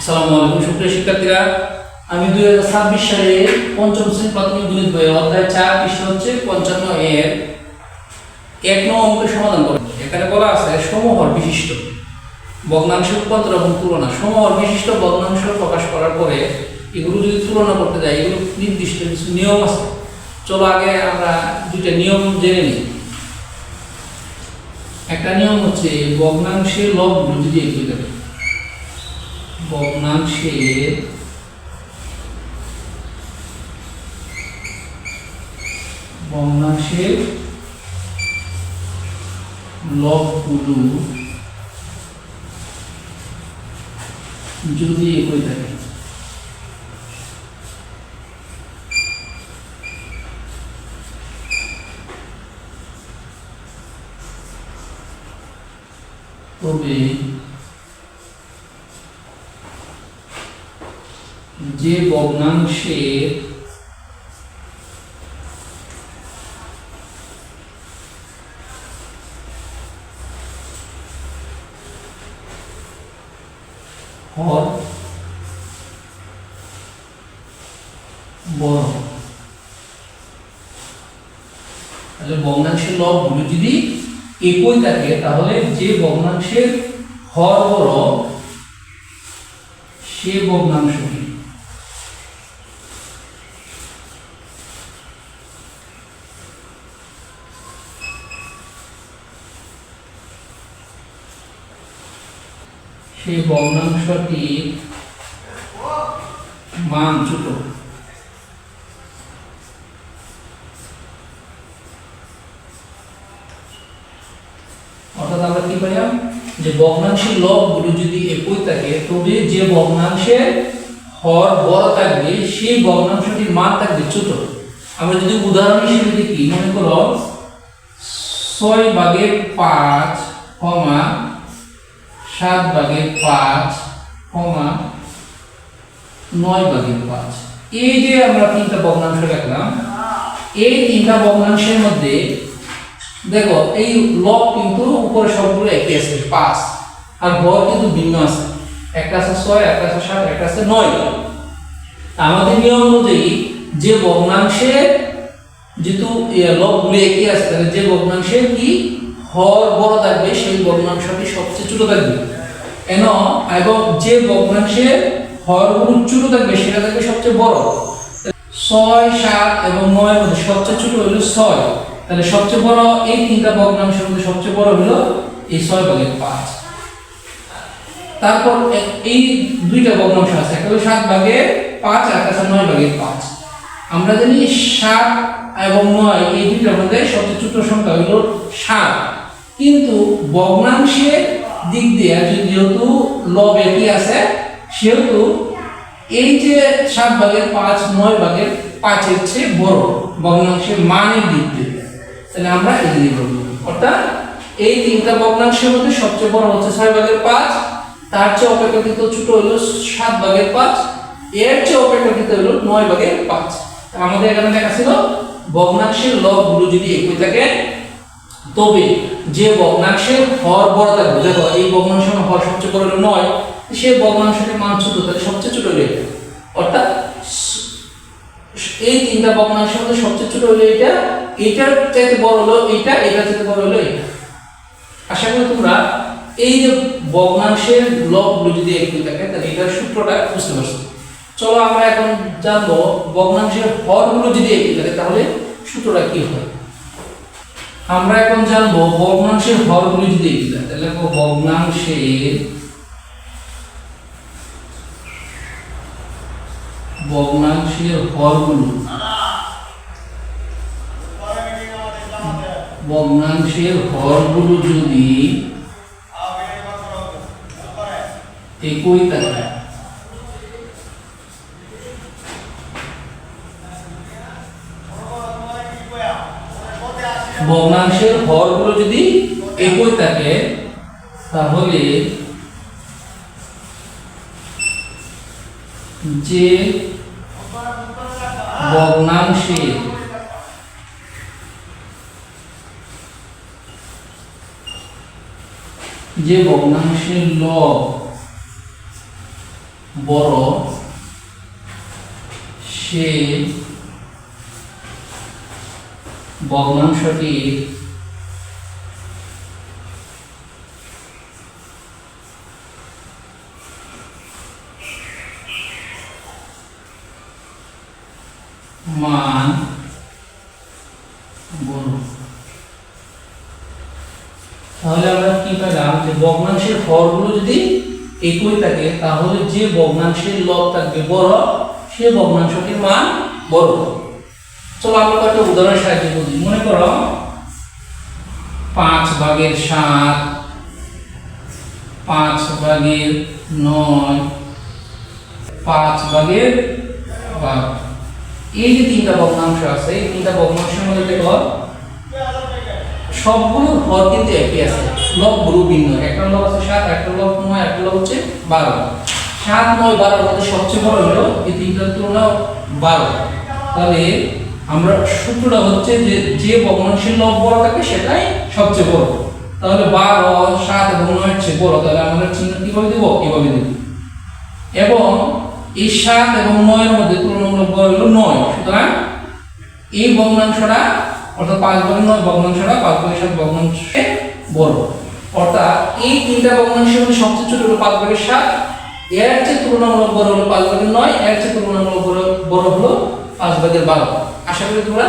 আসসালামু আলাইকুম সুপ্রিয় শিক্ষার্থীরা, আমি 2026 সালে পঞ্চম শ্রেণী প্রাথমিক গণিত বইয়ের অধ্যায় 4 পৃষ্ঠা হচ্ছে 55 এর 1 নং অঙ্কের সমাধান করব। এখানে বলা আছে সমহর বিশিষ্ট ভগ্নাংশের রূপান্তর এবং তুলনা। সমহর বিশিষ্ট ভগ্নাংশ প্রকাশ করার পরে এগুলো যদি তুলনা করতে যাই, এগুলো নির্দিষ্ট কিছু নিয়ম আছে। চলো আগে আমরা দুইটা নিয়ম জেনে নিই। একটা নিয়ম হচ্ছে ভগ্নাংশের লবগুলো যদি একই থাকে, ভগ্নাংশের লবগুলো যদি একই থাকে তবে যে ভগ্নাংশের হর বড়, তাহলে ভগ্নাংশের লবগুলো যদি একই থাকে তাহলে যে ভগ্নাংশের হর বড় সে ভগ্নাংশটি সেই ভগ্নাংশটির মান ছোট। অর্থাৎ আমরা কি পেলাম যে ভগ্নাংশের লবগুলো যদি একই থাকে তবে যে ভগ্নাংশের হর বড় থাকবে সেই ভগ্নাংশটির মান থাকবে ছোট। আমরা যদি উদাহরণ হিসেবে দেখি, মনে করো 6/5, 7/5, 9/5। এই যে আমরা তিনটা ভগ্নাংশ রাখলাম, এই তিনটা ভগ্নাংশের মধ্যে দেখো এই লব কিন্তু উপরে সবগুলো একই আছে 5, আর হর কিন্তু ভিন্ন আছে। একটা আছে 6, একটা আছে 7, একটা আছে 9। আমাদের নিয়ম অনুযায়ী যে ভগ্নাংশের যেহেতু লবগুলো একই আছে, তাহলে যে ভগ্নাংশের কি হর বড় থাকবে সেই ভগ্নাংশটি সবচেয়ে ছোট থাকবে এবং যে ভগ্নাংশের হরগুলো ছোট থাকবে সেটা থাকবে সবচেয়ে বড়। 6, 7 এবং 9 এর মধ্যে সবচেয়ে ছোট হলো 6, তাহলে সবচেয়ে বড় এই তিনটা ভগ্নাংশের মধ্যে সবচেয়ে বড় হলো এই 6/5। তারপর এই দুইটা ভগ্নাংশ আছে, একটা হলো 7/5 আর একটা হলো 9/5। আমরা জানি 7 এবং 9 এই দুইটার মধ্যে সবচেয়ে ছোট সংখ্যা হলো 7, কিন্তু ভগ্নাংশের দিক দিয়ে যেহেতু লব একই আছে সেহেতু এই যে 7/5 9/5 এর চেয়ে বড় ভগ্নাংশের মানের দিক দিয়ে, তাহলে আমরা এগিয়ে বলব। অর্থাৎ এই তিনটা ভগ্নাংশের মধ্যে সবচেয়ে বড় হচ্ছে 6/5, তার চেয়ে অপেক্ষাকৃত ছোট হলো 7/5, এর চেয়ে অপেক্ষাকৃত হলো 9/5। আমাদের এখানে লেখা ছিল ভগ্নাংশের লবগুলো যদি একই থাকে তবে যে ভগ্নাংশের হর বড় থাকবে, দেখো এই ভগ্নাংশের হর সবচেয়ে বড় হলো 9, সেই ভগ্নাংশটির মান ছোট, তাহলে সবচেয়ে ছোট হলো এটা। অর্থাৎ এই তিনটা ভগ্নাংশের মধ্যে সবচেয়ে ছোট হলো এটা, এটার চাইতে বড় হলো এটা, এটার চাইতে বড় হলো এটা। আশা করি তোমরা এই যে ভগ্নাংশের লবগুলো যদি একই থাকে তাহলে এটার সূত্রটা বুঝতে পারছো। চলো আমরা এখন জানবো ভগ্নাংশের হরগুলো যদি একই থাকে তাহলে সূত্রটা কি হয়। আমরা এখন জানবো ভগ্নাংশের হরগুলো যদি একই থাকে, তাহলে ভগ্নাংশের হরগুলো যদি একই থাকে ভগ্নাংশের হরগুলো যদি একই থাকে তাহলে যে ভগ্নাংশের লব বড় সে ভগ্নাংশটির মান বড়। তাহলে আমরা কি পেলাম যে ভগ্নাংশের হরগুলো যদি একই থাকে তাহলে যে ভগ্নাংশের লব থাকবে বড় সে ভগ্নাংশটির মান বড়। চলো আমরা একটা উদাহরণের সাহায্যে বুঝি। মনে করো 5/7, 5/9, 5/12, এই যে তিনটা ভগ্নাংশ আছে এই তিনটা ভগ্নাংশের মধ্যে দেখো সবগুলো হর কিন্তু একই আছে, লবগুলো ভিন্ন। একটা লব আছে 7, একটা লব 9, একটা লব হচ্ছে 12। 7, 9, 12 মধ্যে সবচেয়ে বড় হলো এই তিনটার তুলনা 12। তাহলে আমরা সূত্রটা হচ্ছে যে যে ভগ্নাংশের লব বড় থাকে সেটাই সবচেয়ে বড়। তাহলে 12, 7 এবং 9 এর চেয়ে বড়, তাহলে আমরা চিহ্ন কিভাবে দেব? এভাবে দেব। এবং এই 7 এবং 9 এর মধ্যে তুলনামূলক বড় হলো 9। সুতরাং এই ভগ্নাংশটা অর্থাৎ 5/9 ভগ্নাংশটা 5/7 ভগ্নাংশে বড়। অর্থাৎ এই তিনটা ভগ্নাংশের মধ্যে সবচেয়ে ছোট হলো 5/7, এর চেয়ে তুলনামূলক বড় হলো 5/9, এর চেয়ে তুলনামূলক বড় হলো 5/12। আশা করি তোমরা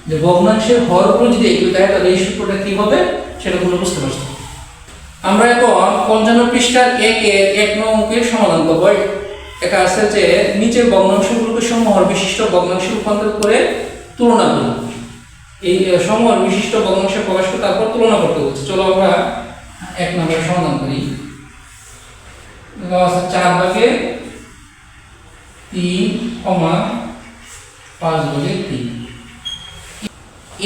যে ভগ্নাংশের হরগুলো যদি একই থাকে তাহলে এই সূত্রটা কি হবে সেটা তোমরা বুঝতে পারছো। আমরা এখন 55 পৃষ্ঠার 1 এর 1 নং অঙ্কের সমাধান করব। এটা আছে যে নিচের ভগ্নাংশগুলোকে সমহর বিশিষ্ট ভগ্নাংশে রূপান্তর করে তুলনা করুন। এই সমহর বিশিষ্ট ভগ্নাংশে প্রকাশ করে তারপর তুলনা করতে হচ্ছে। চলো আমরা 1 নম্বরের সমাধান করি। আছে 4/3, 5/3।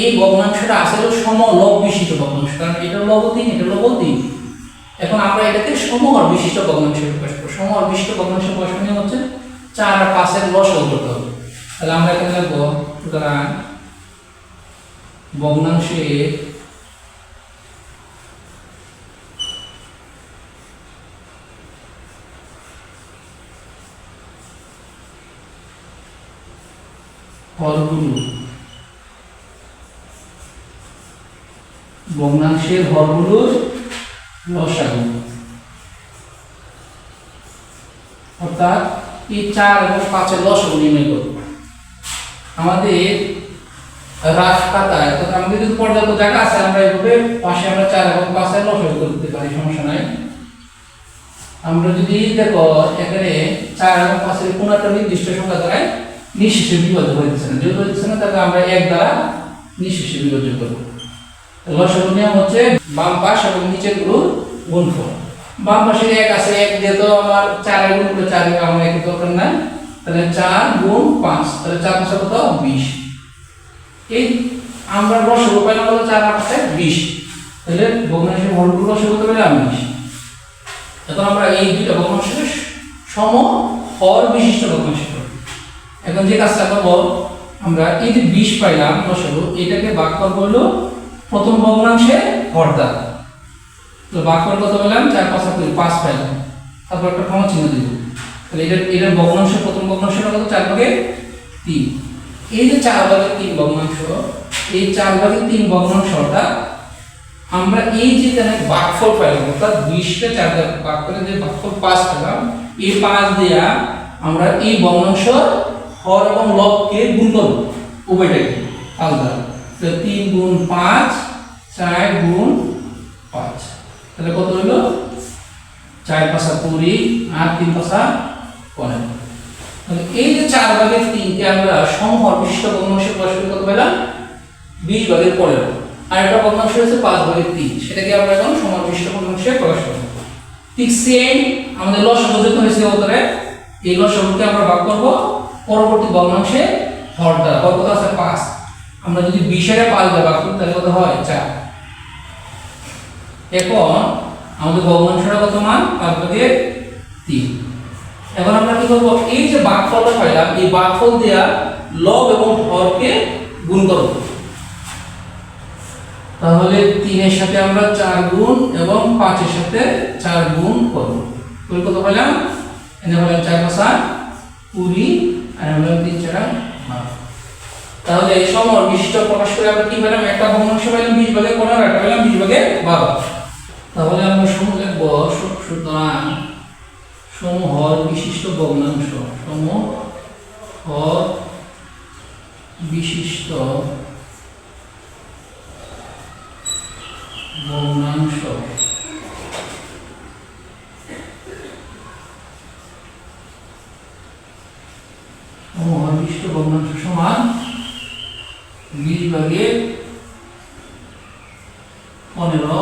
এই ভগ্নাংশটা আসলে সমলব বিশিষ্ট ভগ্নাংশ, কারণ এটা লব 3, এটা লব 3। এখন আমরা এটাকে সমহর বিশিষ্ট ভগ্নাংশে প্রকাশ করব। সমহর বিশিষ্ট ভগ্নাংশের প্রকাশ নিয়ম হচ্ছে 4 আর 5 এর লসাগু করতে হবে। তাহলে আমরা এখানে লিখব সুতরাং ভগ্নাংশের হরগুলো, ভগ্নাংশের হরগুলোর লসাগু, অর্থাৎ এই 4 এবং 5 এর লসাগু নির্ণয় করব। আমাদের রাফ খাতায় অর্থাৎ আমাদের যদি পর্যাপ্ত জায়গা আছে আমরা এইভাবে পাশে আমরা 4 এবং 5 এর লসাগু করতে পারি, সমস্যা নাই। আমরা যদি দেখো এখানে 4 এবং 5 এর কোনো একটা নির্দিষ্ট সংখ্যা দ্বারা নিঃশেষে বিভাজ্য হইতেছে না, যেহেতু হইতেছে না তাহলে আমরা 1 দ্বারা নিঃশেষে বিভাজ্য করব। লসাগু নিয়ম হচ্ছে বাম পাশ এবং নিচের গুলোর গুণফল। বাম পাশে 1 আছে, 1 দিয়ে তো আমার 4 এর গুণ করে 4 এর আমরা 1 দরকার নাই, তাহলে 4 গুণ 5, তাহলে 4 5 কত 20। এই আমরা লসাগু পাইলাম হলো 4 আর 5 20, তাহলে ভগ্নাংশের হরগুলো লসাগু করতে পারলে 20। এখন আমরা এই দুইটা ভগ্নাংশের সমহর বিশিষ্ট ভগ্নাংশ করব। এখন যে কাজটা করব আমরা এই যে 20 পাইলাম লসাগু, এটাকে ভাগ করব হলো প্রথম ভগ্নাংশে হর দ্বারা। তো ভাগ করে কত পেলাম? 4 5 5 পাইলাম, তারপর একটা কমা চিহ্ন দিব। তাহলে এটা ভগ্নাংশের প্রথম ভগ্নাংশটা কত? 4/3। এই যে 4/3 ভগ্নাংশ, এই 4/3 ভগ্নাংশটা আমরা এই যে এখানে ভাগফল পাইলাম, অর্থাৎ 20 কে 4 দ্বারা ভাগ করে যে ভাগফল 5 পেলাম, এই 5 দিয়া আমরা এই ভগ্নাংশ হর এবং লবকে গুণ করব উভয়টাকে 5 দ্বারা। তো 3 গুণ 5, 4 গুণ 5, তাহলে কত হলো? 4 5 20 আর 3 5 15। তাহলে এই যে 4/3 কে আমরা সমহর বিশিষ্ট ভগ্নাংশে প্রকাশ করে কত পেলাম? 20/15। আর একটা ভগ্নাংশ হচ্ছে 5/3, সেটাকে আমরা এখন সমহর বিশিষ্ট ভগ্নাংশে প্রকাশ করব। ঠিক সেম আমাদের লসাগু যত হয়েছে উত্তরে, এই লসাগুকে আমরা ভাগ করব পরবর্তী ভগ্নাংশে হর দ্বারা। কত আছে? 5। আমরা যদি 20 এর 5 দ্বারা ভাগ করি তাহলে কত হয়? 4। এখন আমাদের ভগ্নাংশটা কত মান? 5/3। এখন আমরা কি করব? এই যে ভাগফলটা পাইলাম, এই ভাগফল দিয়া লব এবং হরকে গুণ করব। তাহলে 3 এর সাথে আমরা 4 গুণ এবং 5 এর সাথে 4 গুণ করব। তাহলে কত পাইলাম? এনে হলো 4 5 20 আর হলো 3 4 12। তাহলে সমর বিশিষ্ট প্রকাশ করে আমরা কি পেলাম? একটা ভগ্নাংশ পেলাম 20 ভাগে 15, একটা পেলাম 20 ভাগে 12। তাহলে আমরা সমূহ লিখব, সুতরাং সমূহর বিশিষ্ট ভগ্নাংশ, সমূহর বিশিষ্ট ভগ্নাংশ সমূহর বিশিষ্ট ভগ্নাংশ সমান 20 ভাগে 15,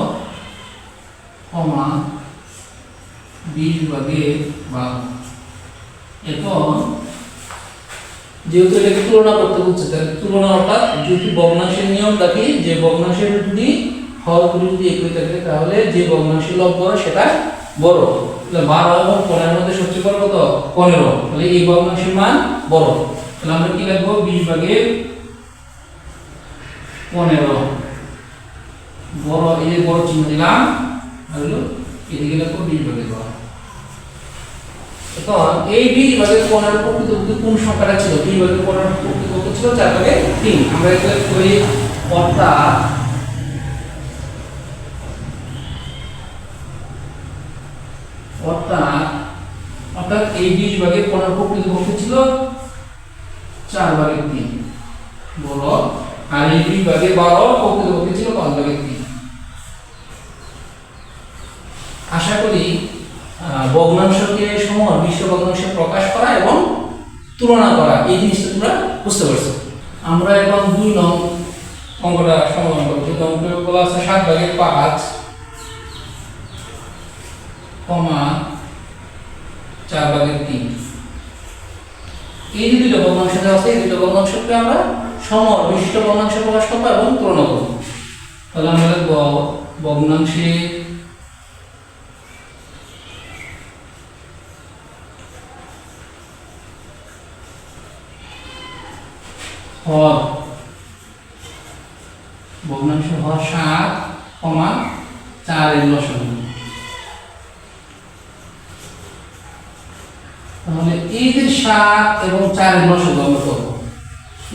20 ভাগে 12। এখন যেহেতু এটাকে তুলনা করতে বলছে, তাহলে তুলনা অর্থাৎ যদি ভগ্নাংশের নিয়মটা কি, যে ভগ্নাংশের যদি হরগুলি যদি একই থাকে তাহলে যে ভগ্নাংশের লব বড় সেটা বড়। তাহলে 12 এবং 15 এর মধ্যে সবচেয়ে বড় কত? 15। তাহলে এই ভগ্নাংশের মান বড়। তাহলে আমরা কি লিখব? 20 ভাগে 15 বড়, এই যে বড় চিহ্ন দিলাম, আর হলো এদিকে লিখব 20 ভাগে 12। এখন এই 20 ভাগে 15 প্রকৃতপক্ষে কোন সংখ্যাটা ছিল? 20 ভাগে 15 প্রকৃতপক্ষে ছিল 4 ভাগে 3। আমরা এটা করি, অর্থাৎ এই 20 ভাগে 15 প্রকৃতপক্ষে ছিল 4 ভাগে 3 বড়, আর এই 20 ভাগে 12 প্রকৃতপক্ষে ছিল 5 ভাগে 3। আশা করি ভগ্নাংশকে সমূহর বিশিষ্ট ভগ্নাংশে প্রকাশ করা এবং তুলনা করা এই জিনিসটা তোমরা বুঝতে পারছো। আমরা এখন 2 নং অঙ্কটা সমাধান করব। 2 নং বলা আছে 7 ভাগে 5, 4 ভাগে 3। এই যে দুটো ভগ্নাংশ দেওয়া আছে, এই দুটো ভগ্নাংশকে আমরা সমূহর বিশিষ্ট ভগ্নাংশে প্রকাশ করব এবং তুলনা করব। তাহলে আমরা লিখব ভগ্নাংশে হর, ভগ্নাংশ হর 7, 4 এর লসাগু। তাহলে এই যে 7 এবং 4 এর লসাগু আমরা করব।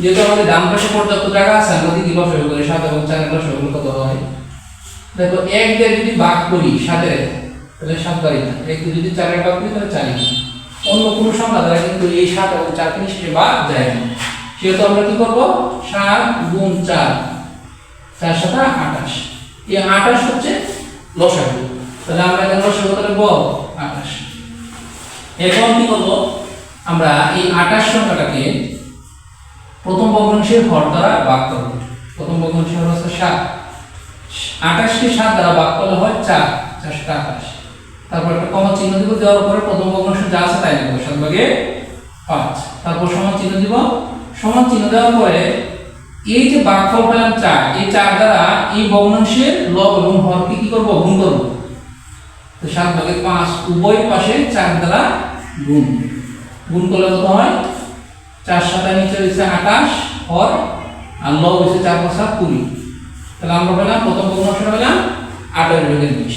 যেহেতু আমাদের ডান পাশে পর্যাপ্ত জায়গা আছে, আমরা দিকে লসাগু করি। 7 এবং 4 এর লসাগু কত হয়? দেখো 1 দিয়ে যদি ভাগ করি 7 এর, তাহলে 7 বারই না। 1 দিয়ে যদি 4 এর ভাগ করি তাহলে 4ই না। অন্য কোনো সংখ্যা দ্বারা কিন্তু এই 7 এবং 4 কে নিশ্চয়ই বাদ যায় না। সেহেতু আমরা কি করব? 7 গুণ 4, 4 7 28। এই 28 হচ্ছে লসাগু। তাহলে আমরা এখানে লসাগু লিখব 28। এখন কি করব? আমরা এই 28 সংখ্যাটাকে প্রথম ভগ্নাংশের হর দ্বারা ভাগ করব। প্রথম ভগ্নাংশের হর হচ্ছে 7। 28 কে 7 দ্বারা ভাগ করলে হয় 4, 4 7 28। তারপর একটা কমা চিহ্ন দিব, দেওয়ার পরে প্রথম ভগ্নাংশ যা আছে তাই লিখব, 7 ভাগে 5। তারপর সমান চিহ্ন দিব, সমান চিহ্ন দেওয়ার পরে এই যে ভাগফল পেলাম 4, এই 4 দ্বারা এই ভগ্নাংশের লব এবং হরকে কি করব? গুণ করব। তো 7 ভাগে 5 উভয় পাশে 4 দ্বারা গুণ করলে কত হয়? 4 7 নিচে হচ্ছে 28 হর, আর লব হচ্ছে 4 5 20। তাহলে আমরা পেলাম প্রথম ভগ্নাংশটা পেলাম 28 ভাগে 20।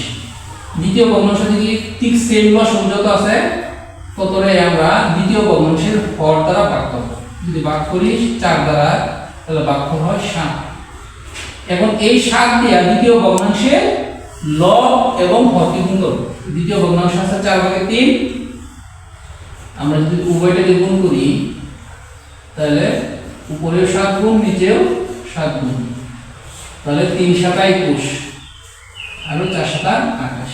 দ্বিতীয় ভগ্নাংশ দিকে ঠিক সেম লসাগু যত আছে ততরে আমরা দ্বিতীয় ভগ্নাংশের হর দ্বারা ভাগ করব। যদি ভাগ করি 4 দ্বারা তাহলে ভাগফল হয় 7। এখন এই 7 দিয়ে দ্বিতীয় ভগ্নাংশের লব এবং হরকে গুণ করব। দ্বিতীয় ভগ্নাংশ আছে 4 ভাগে 3, আমরা যদি উভয়টাকে গুণ করি তাহলে উপরেও 7 গুণ, নিচেও 7 গুণ, তাহলে 3 7 21 আর 4 7 28।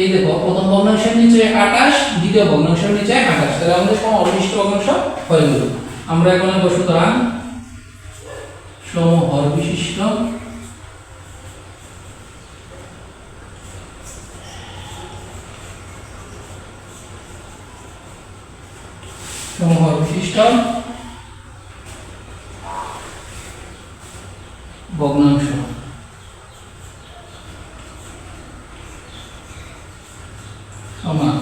এই দেখো প্রথম ভগ্নাংশের নিচে 28, দ্বিতীয় ভগ্নাংশের নিচে 28। তাহলে আমাদের সমবিষ্ট ভগ্নাংশ হয়ে গেল। আমরা এখন লিখব সুতরাং সমহর বিশিষ্ট ভগ্নাংশ সমান।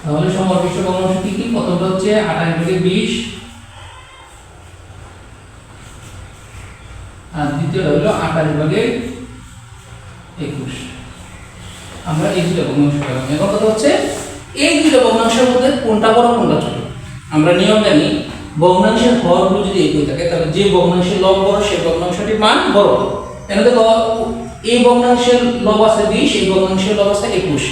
তাহলে সমহর বিশিষ্ট ভগ্নাংশ কি কি? প্রথমটা হচ্ছে 28 ভাগে 20, আর দ্বিতীয়টা হলো 28 ভাগে 21। আমরা এই দুটো ভগ্নাংশ পেলাম। এখন কথা হচ্ছে এই দুটো ভগ্নাংশের মধ্যে কোনটা বড় কোনটা ছোট? আমরা নিয়ম জানি ভগ্নাংশের হরগুলো যদি একই থাকে তাহলে যে ভগ্নাংশের লব বড় সেই ভগ্নাংশটির মান বড়। এখানে দেখো এই ভগ্নাংশের লব আছে 20, এই ভগ্নাংশের লব আছে 21,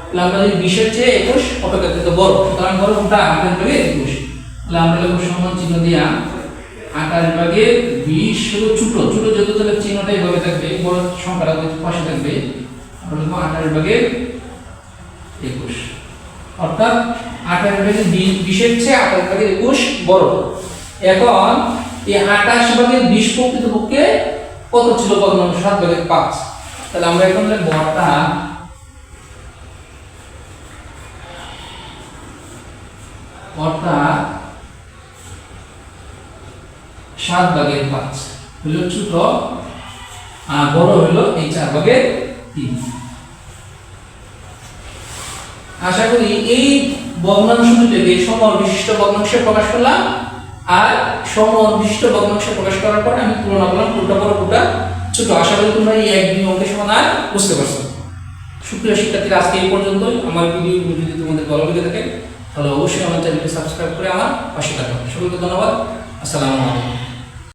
তাহলে আমরা যদি 20 এর চেয়ে 21 অপেক্ষাকৃত বড়, সুতরাং বড় কোনটা? 28 ভাগে 21। তাহলে আমরা লিখব সমান চিহ্ন দিয়া 28 ভাগে 20 হলো ছোট, ছোট যত তাহলে চিহ্নটা এইভাবে থাকবে, বড় সংখ্যাটা পাশে থাকবে। আমরা লিখব 28 ভাগে 21, অর্থাৎ 28 ভাগে 20 এর চেয়ে 28 ভাগে 21 বড়। এখন এই 28 ভাগে 20 প্রকৃতপক্ষে কত ছিল? ভগ্নাংশ 7 ভাগে 5। তাহলে আমরা এখন লিখব অর্থাৎ 7 ভাগে 5 হলো ছোট, আর বড় হলো এই 4 ভাগে 3। আশা করি এই ভগ্নাংশ দুটোকে সমবিশিষ্ট ভগ্নাংশে প্রকাশ করলাম, আর সমবিশিষ্ট ভগ্নাংশে প্রকাশ করার পর আমি তুলনা করলাম কোনটা বড় কোনটা ছোট। আশা করি তোমরা এই 1-2 অঙ্কের সমাধান বুঝতে পারছো। সুপ্রিয় শিক্ষার্থীরা, আজকে এই পর্যন্তই। আমার ভিডিওগুলো যদি তোমাদের ভালো লেগে থাকে তাহলে অবশ্যই আমার চ্যানেলটি সাবস্ক্রাইব করে আমার পাশে থাকো। সকলকে ধন্যবাদ। আসসালামু আলাইকুম।